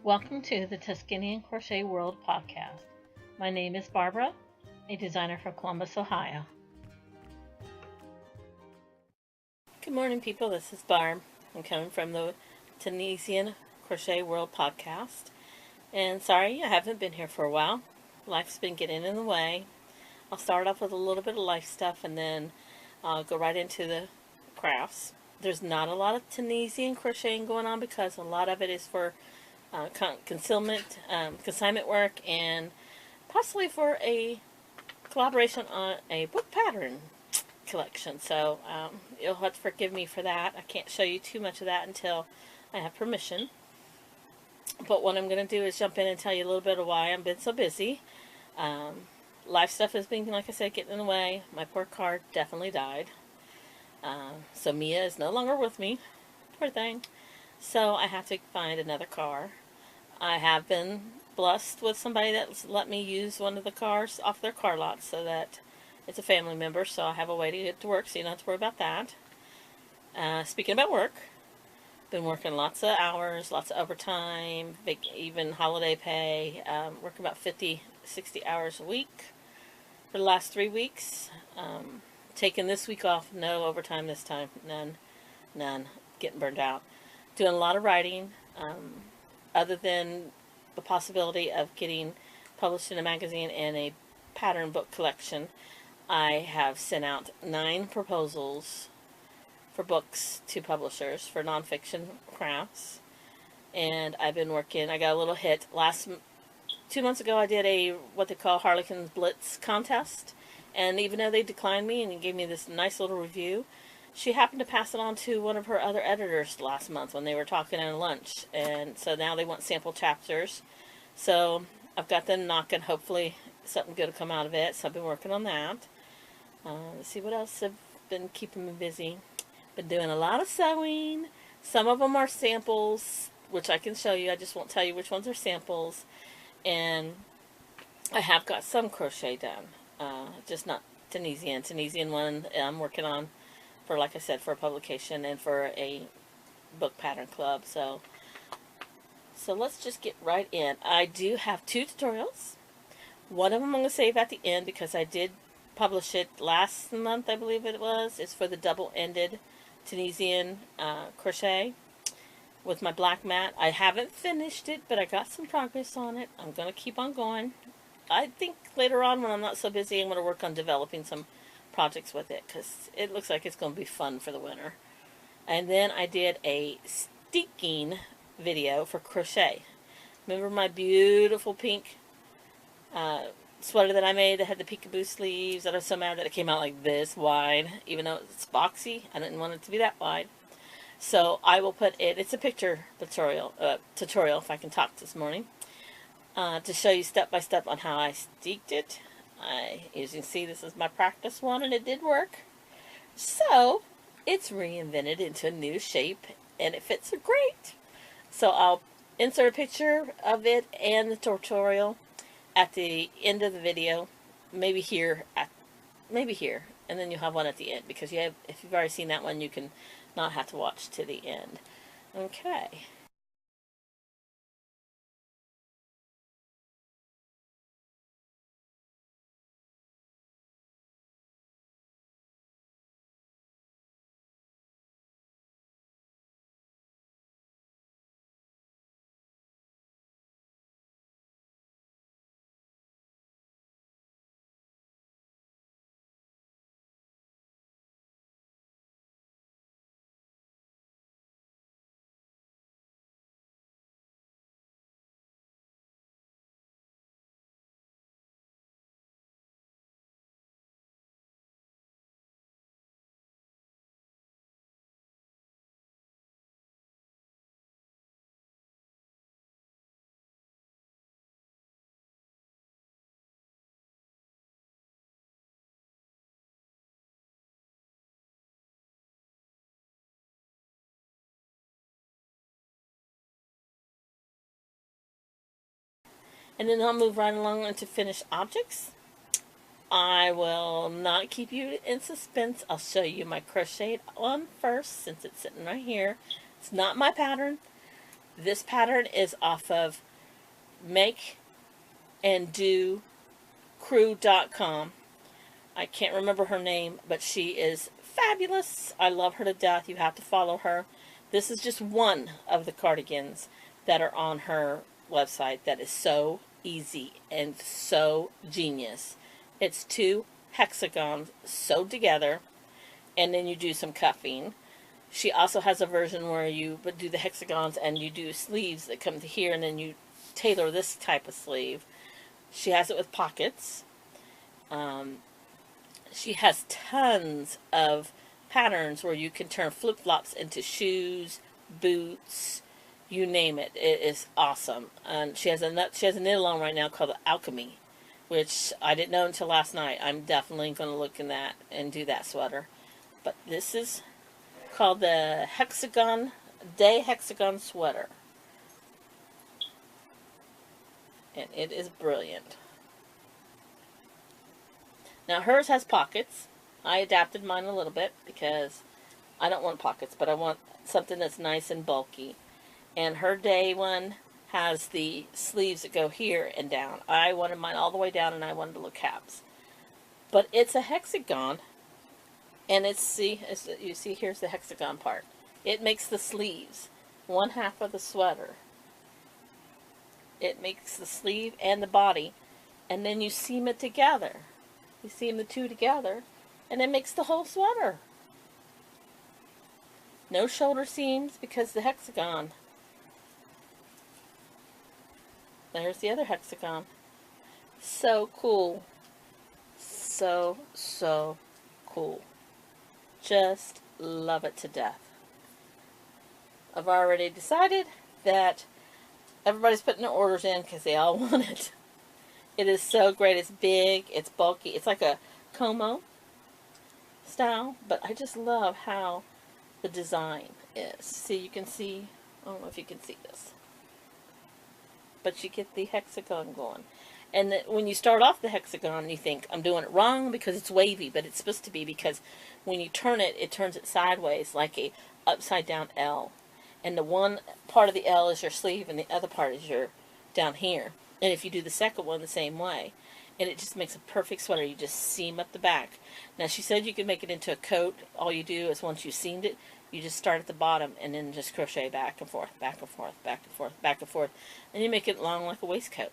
Welcome to the Tunisian Crochet World podcast. My name is Barbara, a designer from Columbus, Ohio. Good morning, people. This is Barb. I'm coming from the Tunisian Crochet World podcast. And sorry, I haven't been here for a while. Life's been getting in the way. I'll start off with a little bit of life stuff and then I'll go right into the crafts. There's not a lot of Tunisian crocheting going on because a lot of it is for consignment work, and possibly for a collaboration on a book pattern collection. So you'll have to forgive me for that. I can't show you too much of that until I have permission. But what I'm going to do is jump in and tell you a little bit of why I've been so busy. Life stuff has been, like I said, getting in the way. My poor car definitely died. So Mia is no longer with me. Poor thing. So I have to find another car. I have been blessed with somebody that's let me use one of the cars off their car lot, so that it's a family member, so I have a way to get to work, so you don't have to worry about that. Speaking about work, been working lots of hours, lots of overtime, even holiday pay, working about 50, 60 hours a week for the last 3 weeks. Taking this week off, no overtime this time, none, getting burned out. Doing a lot of writing, other than the possibility of getting published in a magazine and a pattern book collection. I have sent out 9 proposals for books to publishers for nonfiction crafts, and I've been working. I got a little hit 2 months ago. I did a what they call Harlequin's Blitz contest, and even though they declined me and gave me this nice little review, she happened to pass it on to one of her other editors last month when they were talking at lunch. And so now they want sample chapters. So I've got them knocking. Hopefully something good will come out of it. So I've been working on that. Let's see what else have been keeping me busy. Been doing a lot of sewing. Some of them are samples, which I can show you. I just won't tell you which ones are samples. And I have got some crochet done. Just not Tunisian. Tunisian one I'm working on for, like I said, for a publication and for a book pattern club. So let's just get right in. I do have 2 tutorials. One of them I'm going to save at the end because I did publish it last month, I believe it was. It's for the double-ended Tunisian crochet with my black mat. I haven't finished it, but I got some progress on it. I'm going to keep on going. I think later on, when I'm not so busy, I'm going to work on developing some projects with it, because it looks like it's going to be fun for the winter. And then I did a sticking video for crochet. Remember my beautiful pink sweater that I made that had the peekaboo sleeves that I was so mad that it came out like this wide, even though it's boxy? I didn't want it to be that wide. So I will put it, it's a picture tutorial if I can talk this morning, to show you step by step on how I sticked it. As you can see, this is my practice one, and it did work. So it's reinvented into a new shape, and it fits great. So I'll insert a picture of it and the tutorial at the end of the video, maybe here, and then you'll have one at the end, because if you've already seen that one, you can not have to watch to the end. Okay. And then I'll move right along into finished objects. I will not keep you in suspense. I'll show you my crocheted one first, since it's sitting right here. It's not my pattern. This pattern is off of makeandocrew.com. I can't remember her name, but she is fabulous. I love her to death. You have to follow her. This is just one of the cardigans that are on her website that is so easy and so genius. It's 2 hexagons sewed together, and then you do some cuffing. She also has a version where you do the hexagons and you do sleeves that come to here, and then you tailor this type of sleeve. She has it with pockets. She has tons of patterns where you can turn flip-flops into shoes, boots, you name it. It is awesome. And she has a knit along right now called Alchemy, which I didn't know until last night. I'm definitely going to look in that and do that sweater. But this is called the Hexagon sweater. And it is brilliant. Now hers has pockets. I adapted mine a little bit because I don't want pockets, but I want something that's nice and bulky. And her day one has the sleeves that go here and down. I wanted mine all the way down, and I wanted the little caps. But it's a hexagon, and you see here's the hexagon part. It makes the sleeves 1/2 of the sweater. It makes the sleeve and the body, and then you seam it together. You seam the two together, and it makes the whole sweater. No shoulder seams because the hexagon. There's the other hexagon. So cool. So cool. Just love it to death. I've already decided that everybody's putting their orders in because they all want it. It is so great. It's big. It's bulky. It's like a Como style, but I just love how the design is. See, you can see, I don't know if you can see this, but you get the hexagon going. And when you start off the hexagon, you think, I'm doing it wrong because it's wavy, but it's supposed to be because when you turn it, it turns it sideways like a upside down L. And the one part of the L is your sleeve, and the other part is your down here. And if you do the second one the same way, and it just makes a perfect sweater. You just seam up the back. Now, she said you could make it into a coat. All you do is once you've seamed it, you just start at the bottom and then just crochet back and forth, back and forth, back and forth, back and forth. And you make it long like a waistcoat.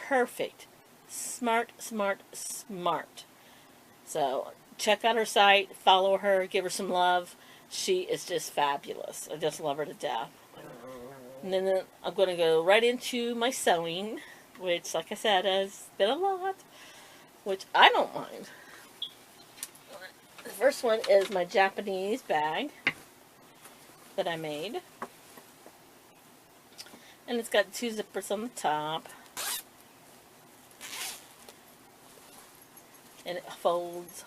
Perfect. Smart, smart, smart. So, check out her site. Follow her. Give her some love. She is just fabulous. I just love her to death. And then I'm going to go right into my sewing, which, like I said, has been a lot, which I don't mind. The first one is my Japanese bag that I made. And it's got 2 zippers on the top. And it holds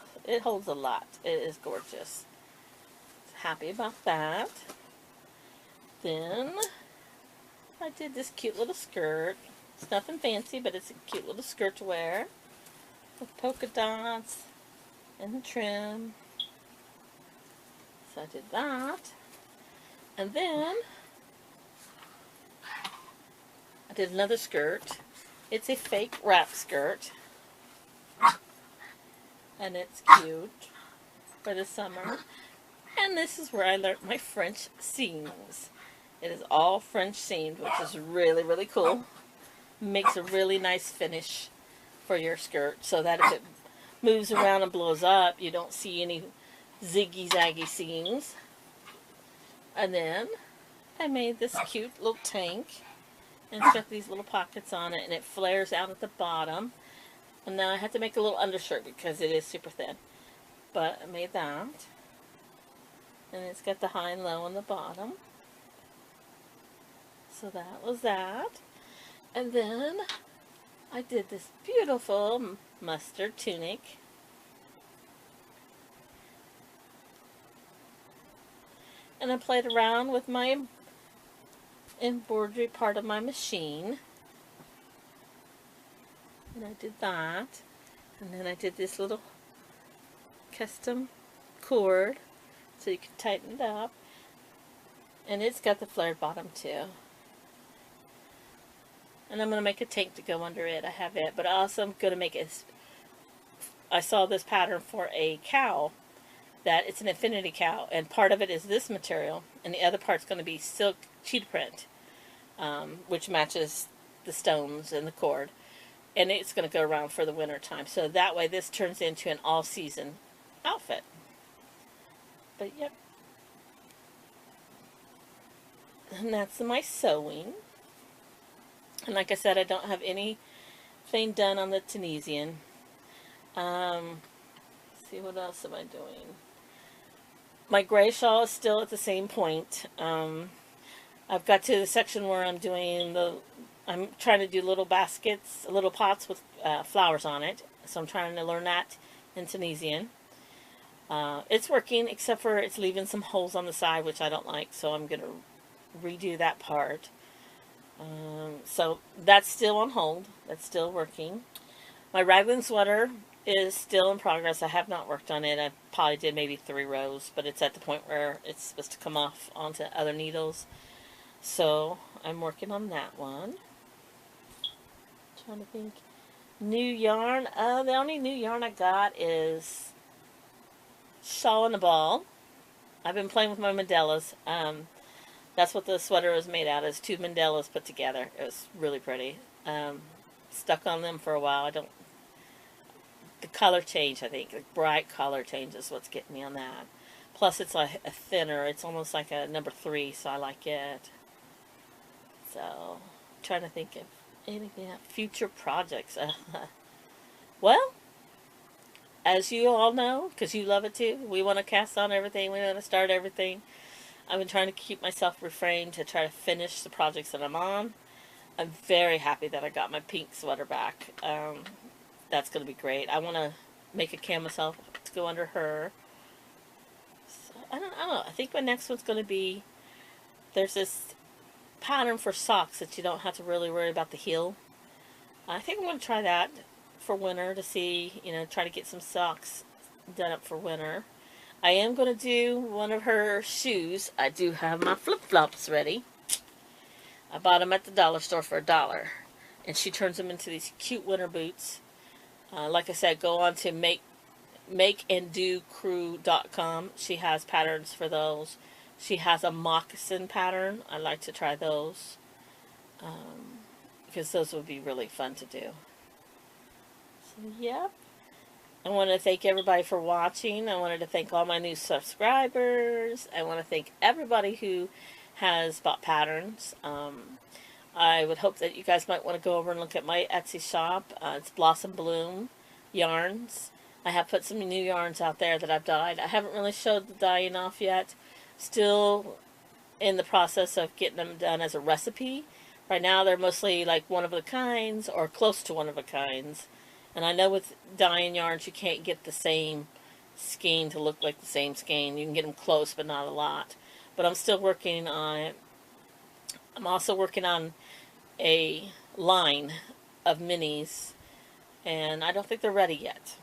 a lot. It is gorgeous. Happy about that. Then I did this cute little skirt. It's nothing fancy, but it's a cute little skirt to wear with polka dots and the trim. So I did that. And then I did another skirt. It's a fake wrap skirt. And it's cute for the summer. And this is where I learned my French seams. It is all French seamed, which is really, really cool. Makes a really nice finish for your skirt so that if it moves around and blows up, you don't see any ziggy-zaggy seams. And then I made this cute little tank. And it's got these little pockets on it, and it flares out at the bottom. And now I have to make a little undershirt because it is super thin. But I made that. And it's got the high and low on the bottom. So that was that. And then I did this beautiful mustard tunic. And I played around with my embroidery part of my machine. And I did that. And then I did this little custom cord so you can tighten it up. And it's got the flared bottom too. And I'm going to make a tank to go under it. I have it. But also I'm going to make it. I saw this pattern for a cow. That it's an infinity cow. And part of it is this material. And the other part's going to be silk cheetah print. Which matches the stones and the cord. And it's going to go around for the winter time. So that way this turns into an all-season outfit. But yep. And that's my sewing. And like I said, I don't have anything done on the Tunisian. Let's see, what else am I doing? My gray shawl is still at the same point. I've got to the section where I'm trying to do little baskets, little pots with flowers on it. So I'm trying to learn that in Tunisian. It's working, except for it's leaving some holes on the side, which I don't like. So I'm going to redo that part. So that's still on hold. That's still working. My raglan sweater is still in progress. I have not worked on it. I probably did maybe 3 rows, but it's at the point where it's supposed to come off onto other needles. So I'm working on that one. Trying to think. New yarn. The only new yarn I got is Shawl and a Ball. I've been playing with my mandalas. That's what the sweater was made out of, is 2 mandalas put together. It was really pretty. Stuck on them for a while. The color change, I think. The bright color change is what's getting me on that. Plus it's a thinner. It's almost like a number 3, so I like it. So, trying to think of anything, future projects. Well, as you all know, because you love it too, we want to cast on everything. We want to start everything. I've been trying to keep myself refrained to try to finish the projects that I'm on. I'm very happy that I got my pink sweater back. That's going to be great. I want to make a camisole to go under her. So, I don't know. I think my next one's going to be, there's this pattern for socks that you don't have to really worry about the heel. I think I'm going to try that for winter to see, try to get some socks done up for winter. I am going to do one of her shoes. I do have my flip-flops ready. I bought them at the dollar store for $1. And she turns them into these cute winter boots. Like I said, go on to makeanddocrew.com. She has patterns for those. She has a moccasin pattern. I like to try those. Because those would be really fun to do. So, yep. I want to thank everybody for watching. I wanted to thank all my new subscribers. I want to thank everybody who has bought patterns. I would hope that you guys might want to go over and look at my Etsy shop. It's Blossom Bloom Yarns. I have put some new yarns out there that I've dyed. I haven't really showed the dyeing off yet. Still in the process of getting them done as a recipe. Right now they're mostly like one-of-a-kinds or close to one-of-a-kinds. And I know with dyeing yarns you can't get the same skein to look like the same skein. You can get them close but not a lot. But I'm still working on it. I'm also working on a line of minis. And I don't think they're ready yet.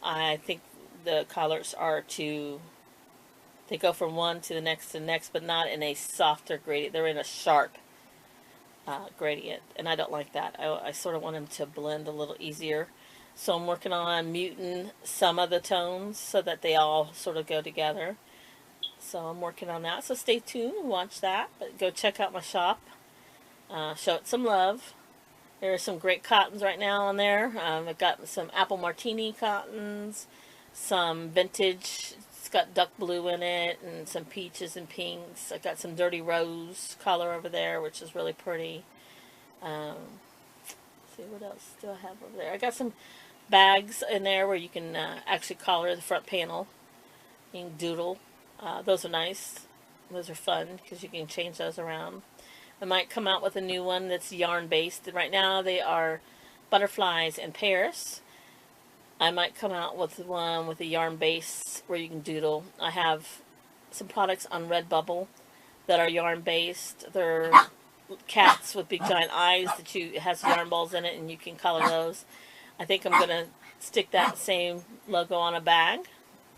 I think the collars are they go from one to the next, but not in a softer gradient. They're in a sharp gradient, and I don't like that. I sort of want them to blend a little easier. So I'm working on muting some of the tones so that they all sort of go together. So I'm working on that. So stay tuned and watch that. But go check out my shop. Show it some love. There are some great cottons right now on there. I've got some apple martini cottons, some vintage. It's got duck blue in it, and some peaches and pinks. I've got some dirty rose color over there, which is really pretty. Let's see, what else do I have over there? I got some bags in there where you can actually collar the front panel. You can doodle. Those are nice. Those are fun because you can change those around. I might come out with a new one that's yarn based. Right now they are butterflies in Paris. I might come out with one with a yarn base where you can doodle. I have some products on Redbubble that are yarn based. They're cats with big giant eyes that it has yarn balls in it, and you can color those. I think I'm going to stick that same logo on a bag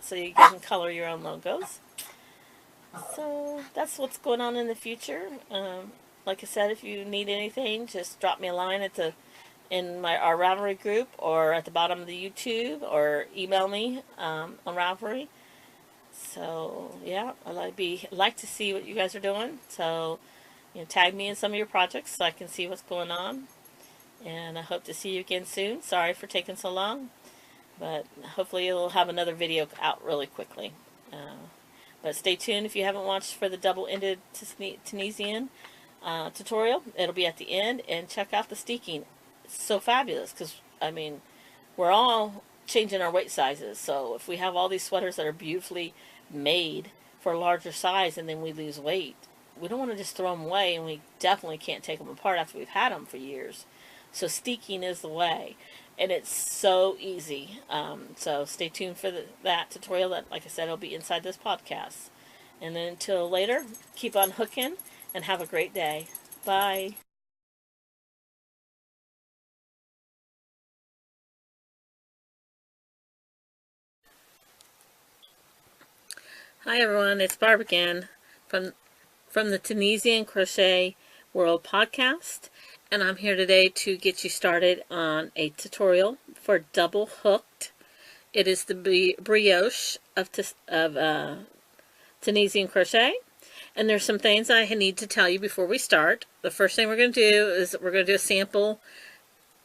so you can color your own logos. So that's what's going on in the future. Like I said, if you need anything, just drop me a line at the in our Ravelry group or at the bottom of the YouTube, or email me on Ravelry. So yeah, like to see what you guys are doing. So tag me in some of your projects so I can see what's going on. And I hope to see you again soon. Sorry for taking so long, but hopefully you'll have another video out really quickly. But stay tuned if you haven't watched for the double-ended Tunisian tutorial. It'll be at the end, and check out the steeking. It's so fabulous because, I mean, we're all changing our weight sizes. So if we have all these sweaters that are beautifully made for a larger size and then we lose weight, we don't want to just throw them away, and we definitely can't take them apart after we've had them for years. So steeking is the way, and it's so easy. So stay tuned for that tutorial. That, like I said, will be inside this podcast. And then until later, keep on hooking and have a great day. Bye. Hi everyone, it's Barb again from the Tunisian Crochet World Podcast, and I'm here today to get you started on a tutorial for double hooked. It is the brioche of Tunisian Crochet, and there's some things I need to tell you before we start. The first thing we're going to do is we're going to do a sample.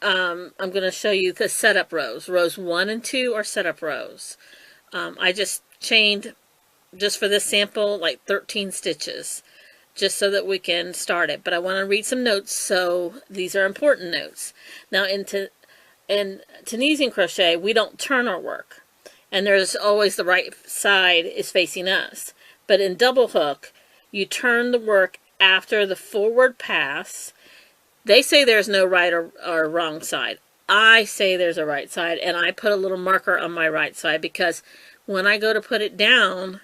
I'm going to show you the setup rows. Rows 1 and 2 are setup rows. I just chained, just for this sample, like 13 stitches, just so that we can start it. But I want to read some notes, so these are important notes. Now in Tunisian crochet, we don't turn our work, and there's always the right side is facing us. But in double hook, you turn the work after the forward pass. They say there's no right or wrong side. I say there's a right side, and I put a little marker on my right side because when I go to put it down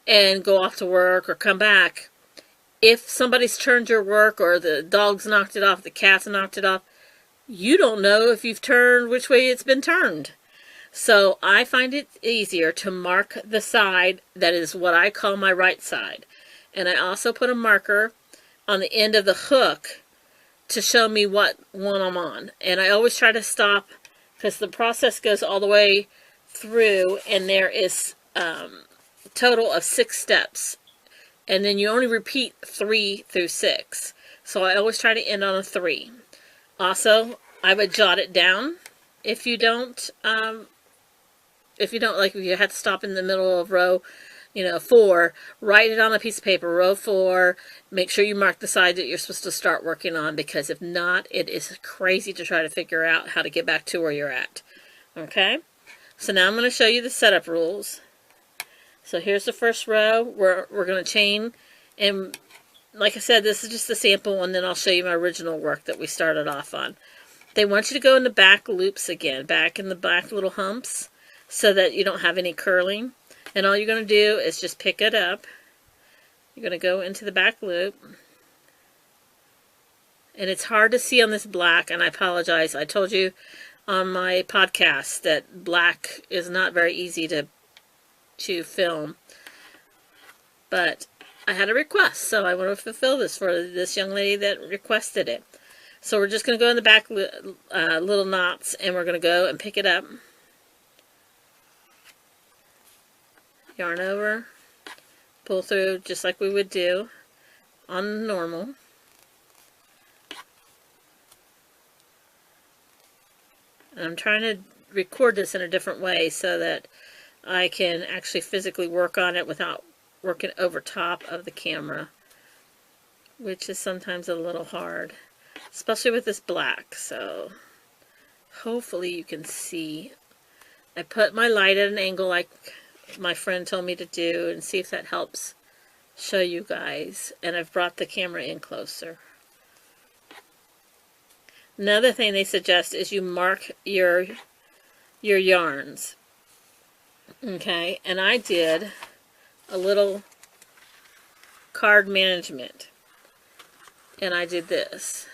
and go off to work or come back, if somebody's turned your work, or the dog's knocked it off, the cat's knocked it off, you don't know if you've turned which way it's been turned. So I find it easier to mark the side that is what I call my right side. And I also put a marker on the end of the hook to show me what one I'm on. And I always try to stop, because the process goes all the way through, and there is total of 6 steps, and then you only repeat 3 through 6. So I always try to end on a 3. Also, I would jot it down if you don't like, if you had to stop in the middle of row 4, write it on a piece of paper, row 4. Make sure you mark the side that you're supposed to start working on, because if not, it is crazy to try to figure out how to get back to where you're at. Okay, so now I'm going to show you the setup rules. So here's the first row. We're going to chain, and like I said, this is just a sample, and then I'll show you my original work that we started off on. They want you to go in the back loops again, back in the back little humps, so that you don't have any curling. And all you're going to do is just pick it up. You're going to go into the back loop. And it's hard to see on this black, and I apologize. I told you on my podcast that black is not very easy to film. But I had a request, so I want to fulfill this for this young lady that requested it. So we're just going to go in the back little knots, and we're going to go and pick it up. Yarn over, pull through just like we would do on normal. And I'm trying to record this in a different way so that I can actually physically work on it without working over top of the camera, which is sometimes a little hard, especially with this black. So hopefully you can see. I put my light at an angle like my friend told me to do, and see if that helps show you guys. And I've brought the camera in closer. Another thing they suggest is you mark your yarns. Okay, and I did a little card management, and I did this.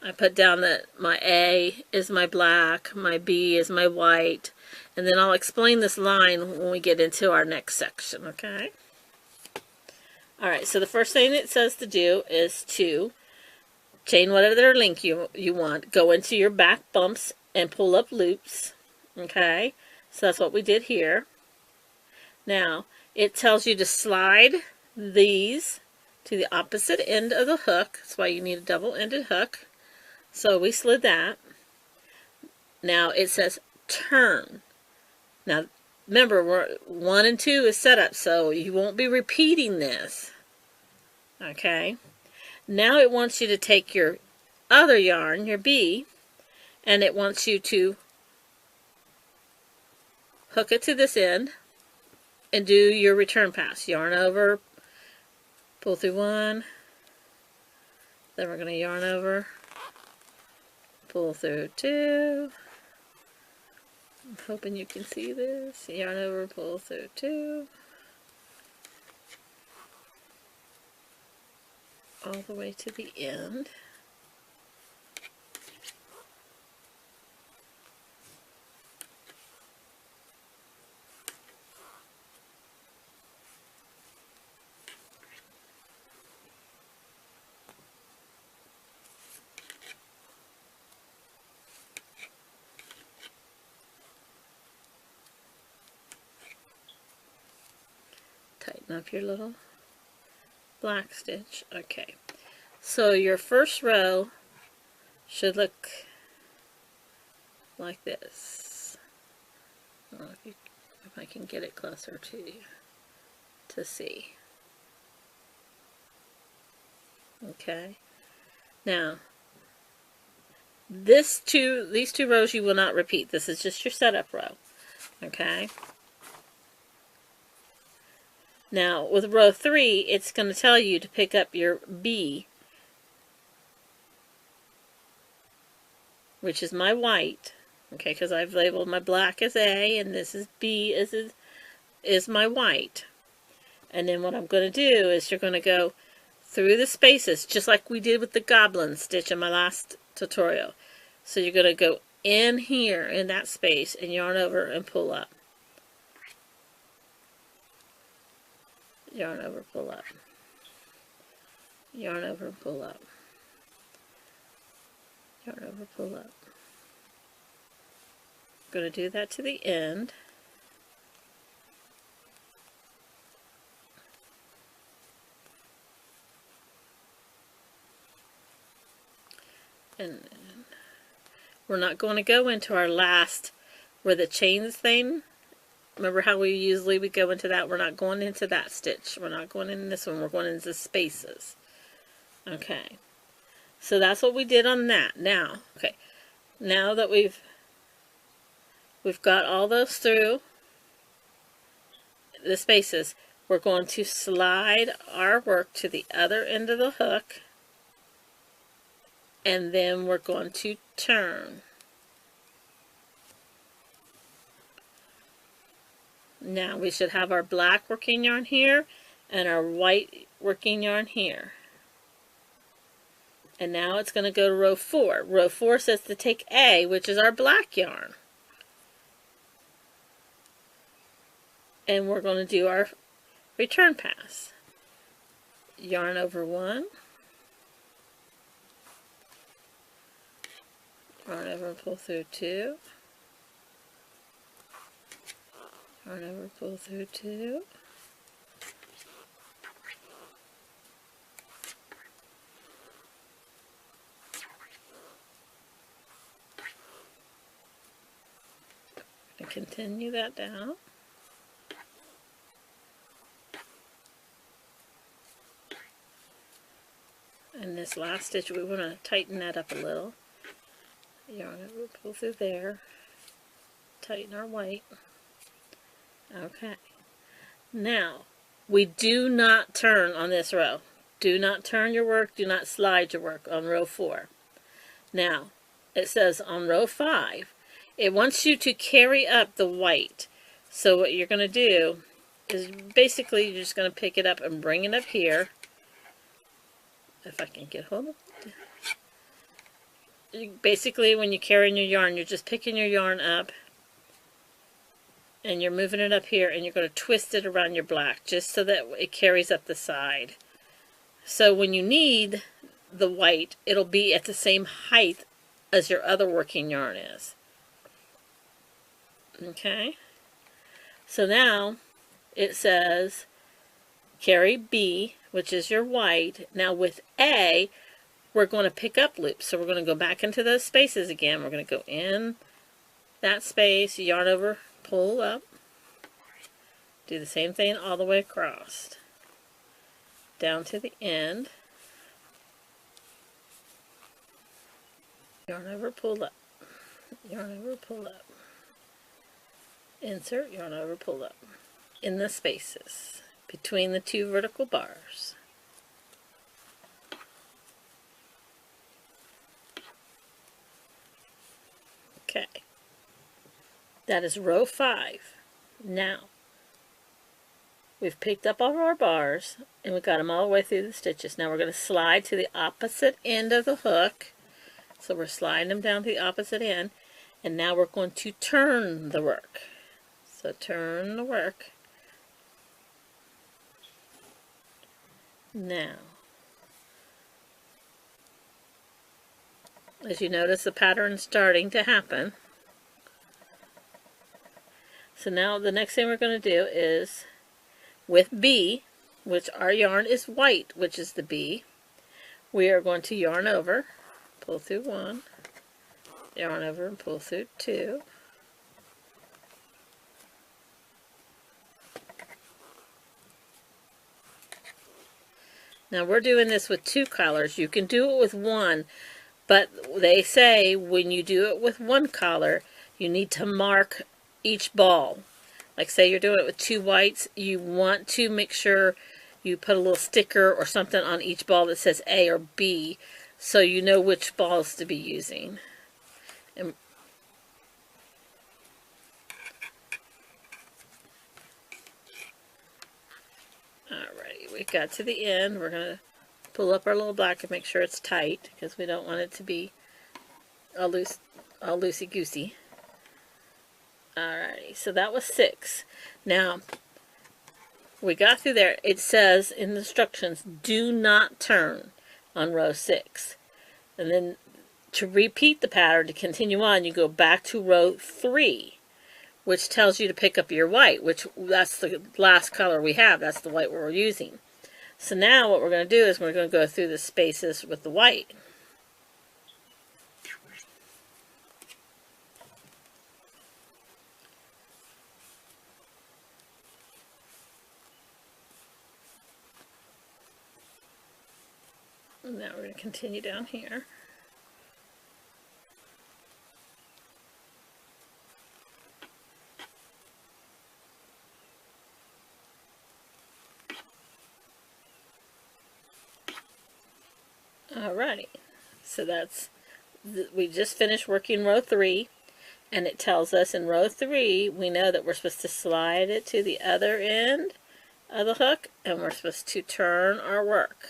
I put down that my A is my black, my B is my white, and then I'll explain this line when we get into our next section, okay? Alright, so the first thing it says to do is to chain whatever link you want, go into your back bumps and pull up loops, okay? So that's what we did here. Now, it tells you to slide these to the opposite end of the hook. That's why you need a double-ended hook. So we slid that. Now it says turn. Now remember, 1 and 2 is set up, so you won't be repeating this. Okay. Now it wants you to take your other yarn, your B, and it wants you to hook it to this end and do your return pass. Yarn over, pull through 1, then we're going to yarn over, pull through 2. I'm hoping you can see this. Yarn over, pull through 2. All the way to the end. Tighten up your little black stitch. Okay, so your first row should look like this. I don't know if I can get it closer to you to see. Okay, now these two rows you will not repeat. This is just your setup row. Okay. Now, with row 3, it's going to tell you to pick up your B, which is my white, okay, because I've labeled my black as A, and this is B is my white. And then what I'm going to do is you're going to go through the spaces, just like we did with the goblin stitch in my last tutorial. So you're going to go in here, in that space, and yarn over and pull up. Yarn over, pull up. Yarn over, pull up. Yarn over, pull up. I'm going to do that to the end. And we're not going to go into our last, where the chains thing. Remember how we usually would go into that? We're not going into that stitch. We're not going in this one. We're going into spaces. Okay. So that's what we did on that. Now, okay. Now that we've got all those through the spaces, we're going to slide our work to the other end of the hook. And then we're going to turn. Now we should have our black working yarn here and our white working yarn here. And now it's going to go to row 4. Row 4 says to take A, which is our black yarn. And we're going to do our return pass. Yarn over 1. Yarn over and pull through 2. Yarn over, pull through 2. And continue that down. And this last stitch, we want to tighten that up a little. Yarn over, pull through there. Tighten our white. Okay. Now, we do not turn on this row. Do not turn your work. Do not slide your work on row 4. Now, it says on row 5, it wants you to carry up the white. So what you're going to do is basically you're just going to pick it up and bring it up here. If I can get hold of it. basically when you're carrying your yarn, you're just picking your yarn up and you're moving it up here, and you're going to twist it around your black just so that it carries up the side. So when you need the white, it'll be at the same height as your other working yarn is. Okay, so now it says carry B, which is your white. Now with A, we're going to pick up loops. So we're going to go back into those spaces again. We're going to go in that space, yarn over, pull up, do the same thing all the way across, down to the end, yarn over, pull up, yarn over, pull up, insert, yarn over, pull up, in the spaces between the two vertical bars. Okay, that is row 5. Now, we've picked up all of our bars, and we got them all the way through the stitches. Now we're going to slide to the opposite end of the hook. So we're sliding them down to the opposite end, and now we're going to turn the work. So turn the work. Now, as you notice, the pattern's starting to happen. So now the next thing we're going to do is with B, which our yarn is white, which is the B, we are going to yarn over, pull through 1, yarn over and pull through 2, now we're doing this with 2 collars. You can do it with 1, but they say when you do it with 1 collar, you need to mark each ball. Like say you're doing it with 2 whites, you want to make sure you put a little sticker or something on each ball that says A or B, so you know which balls to be using. And alright, we got to the end. We're going to pull up our little black and make sure it's tight, because we don't want it to be all loosey-goosey. Alrighty, so that was 6. Now, we got through there. It says in the instructions, do not turn on row 6. And then to repeat the pattern, to continue on, you go back to row 3, which tells you to pick up your white, which that's the last color we have. That's the white we're using. So now what we're going to do is we're going to go through the spaces with the white. Now we're going to continue down here. Alrighty, so we just finished working row 3, and it tells us in row 3 we know that we're supposed to slide it to the other end of the hook, and we're supposed to turn our work.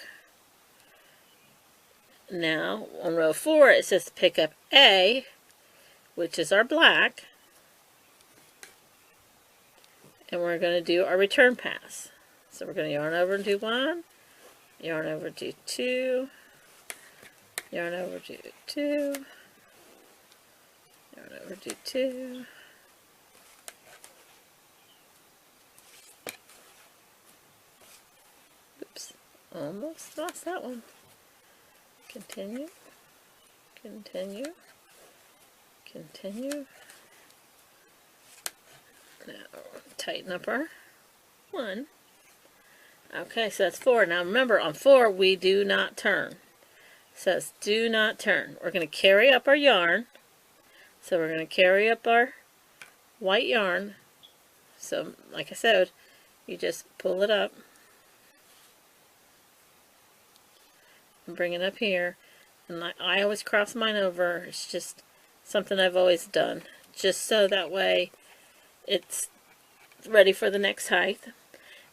Now, on row 4, it says to pick up A, which is our black, and we're going to do our return pass. So we're going to yarn over and do 1, yarn over and do 2, yarn over, do 2, yarn over, do 2, oops, almost lost that one. Continue, continue, continue. Now tighten up our 1. Okay, so that's 4. Now remember, on 4 we do not turn. It says do not turn. We're going to carry up our yarn. So we're going to carry up our white yarn. So like I said, you just pull it up and bring it up here. And I always cross mine over. It's just something I've always done, just so that way it's ready for the next height.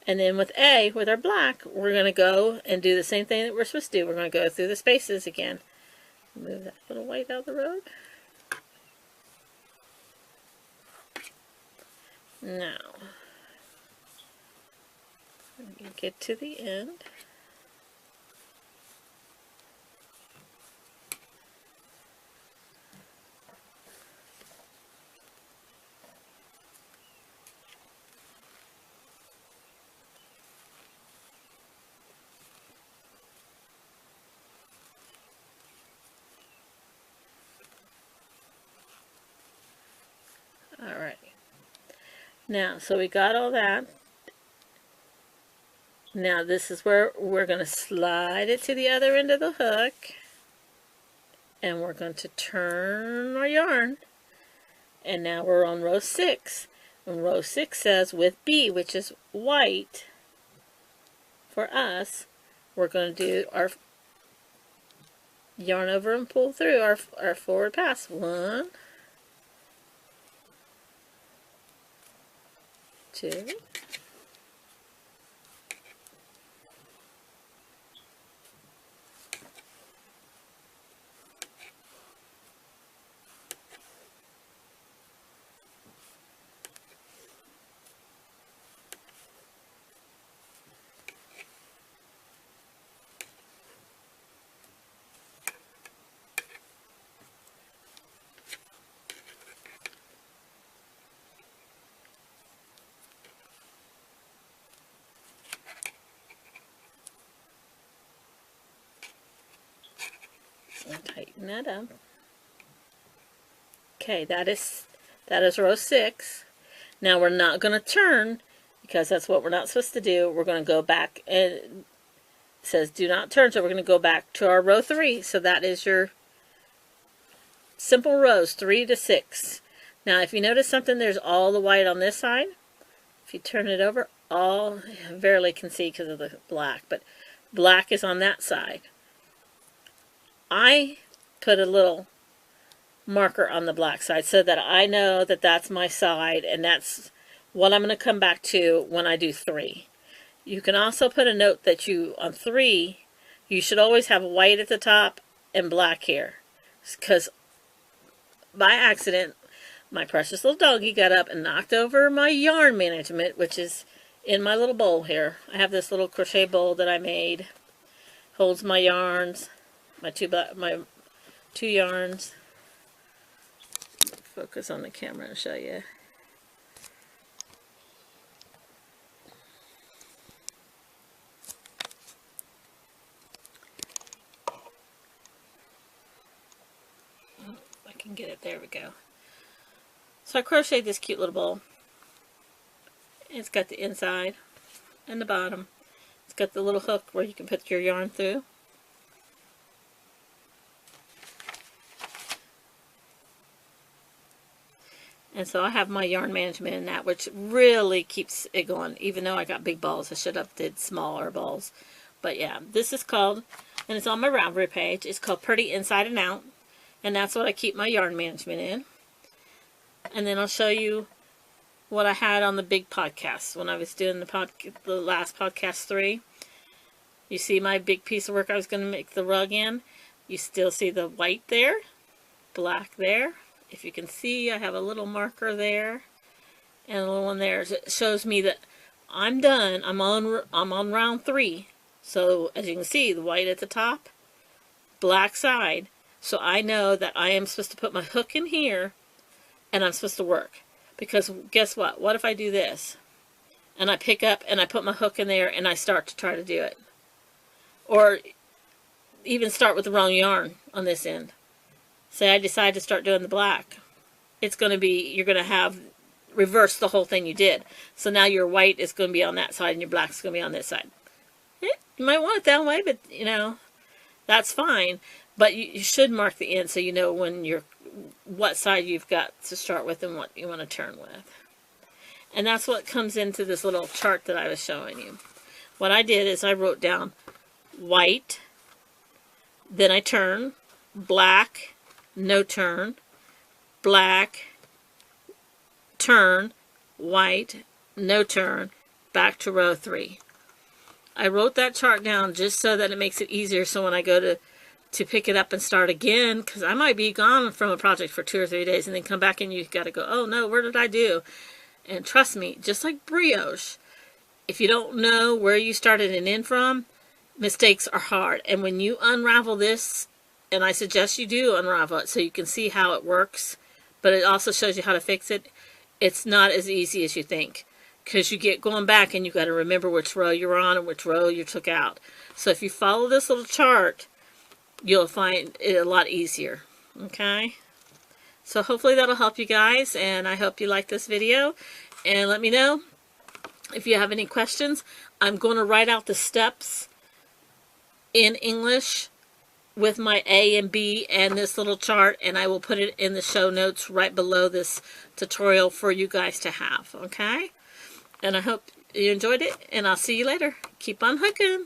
And then with A, with our black, we're going to go and do the same thing that we're supposed to do. We're going to go through the spaces again. Move that little white out of the road. Now, you get to the end. Alright. Now, so we got all that. Now this is where we're going to slide it to the other end of the hook. And we're going to turn our yarn. And now we're on row 6. And row 6 says with B, which is white, for us, we're going to do our yarn over and pull through our forward pass. 1, 2, and tighten that up. Okay, that is row 6. Now we're not going to turn because that's what we're not supposed to do. We're going to go back, and it says do not turn, so we're going to go back to our row 3. So that is your simple rows 3 to 6. Now if you notice something, there's all the white on this side. If you turn it over, all barely can see because of the black, but black is on that side. I put a little marker on the black side so that I know that that's my side, and that's what I'm going to come back to when I do 3. You can also put a note that on 3, you should always have white at the top and black here, because by accident, my precious little doggy got up and knocked over my yarn management, which is in my little bowl here. I have this little crochet bowl that I made, holds my yarns. My two yarns. Focus on the camera and show you. Oh, I can get it. There we go. So I crocheted this cute little bowl. It's got the inside and the bottom. It's got the little hook where you can put your yarn through. And so I have my yarn management in that, which really keeps it going. Even though I got big balls, I should have did smaller balls. But yeah, this is called, and it's on my Ravelry page, it's called Pretty Inside and Out. And that's what I keep my yarn management in. And then I'll show you what I had on the big podcast when I was doing the last podcast 3. You see my big piece of work I was going to make the rug in. You still see the white there, black there. If you can see, I have a little marker there and a little one there. It shows me that I'm done. I'm on round 3. So as you can see, the white at the top, black side. So I know that I am supposed to put my hook in here and I'm supposed to work. Because guess what? What if I do this? And I pick up and I put my hook in there and I start to try to do it. Or even start with the wrong yarn on this end. Say I decide to start doing the black. It's going to be, you're going to have reversed the whole thing you did. So now your white is going to be on that side and your black is going to be on this side. You might want it that way, but you know, that's fine. But you should mark the end so you know when what side you've got to start with and what you want to turn with. And that's what comes into this little chart that I was showing you. What I did is I wrote down white, then I turn, black, no turn, black, turn, white, no turn, back to row 3. I wrote that chart down just so that it makes it easier, so when I go to to pick it up and start again, because I might be gone from a project for 2 or 3 days and then come back and you got to go, oh no, where did I do? And trust me, just like brioche, if you don't know where you started and end from, mistakes are hard. And when you unravel this, and I suggest you do unravel it so you can see how it works, but it also shows you how to fix it, it's not as easy as you think. Because you get going back and you've got to remember which row you're on and which row you took out. So if you follow this little chart, you'll find it a lot easier. Okay? So hopefully that'll help you guys, and I hope you like this video. And let me know if you have any questions. I'm going to write out the steps in English with my A and B and this little chart, and I will put it in the show notes right below this tutorial for you guys to have. Okay? And I hope you enjoyed it, and I'll see you later. Keep on hooking.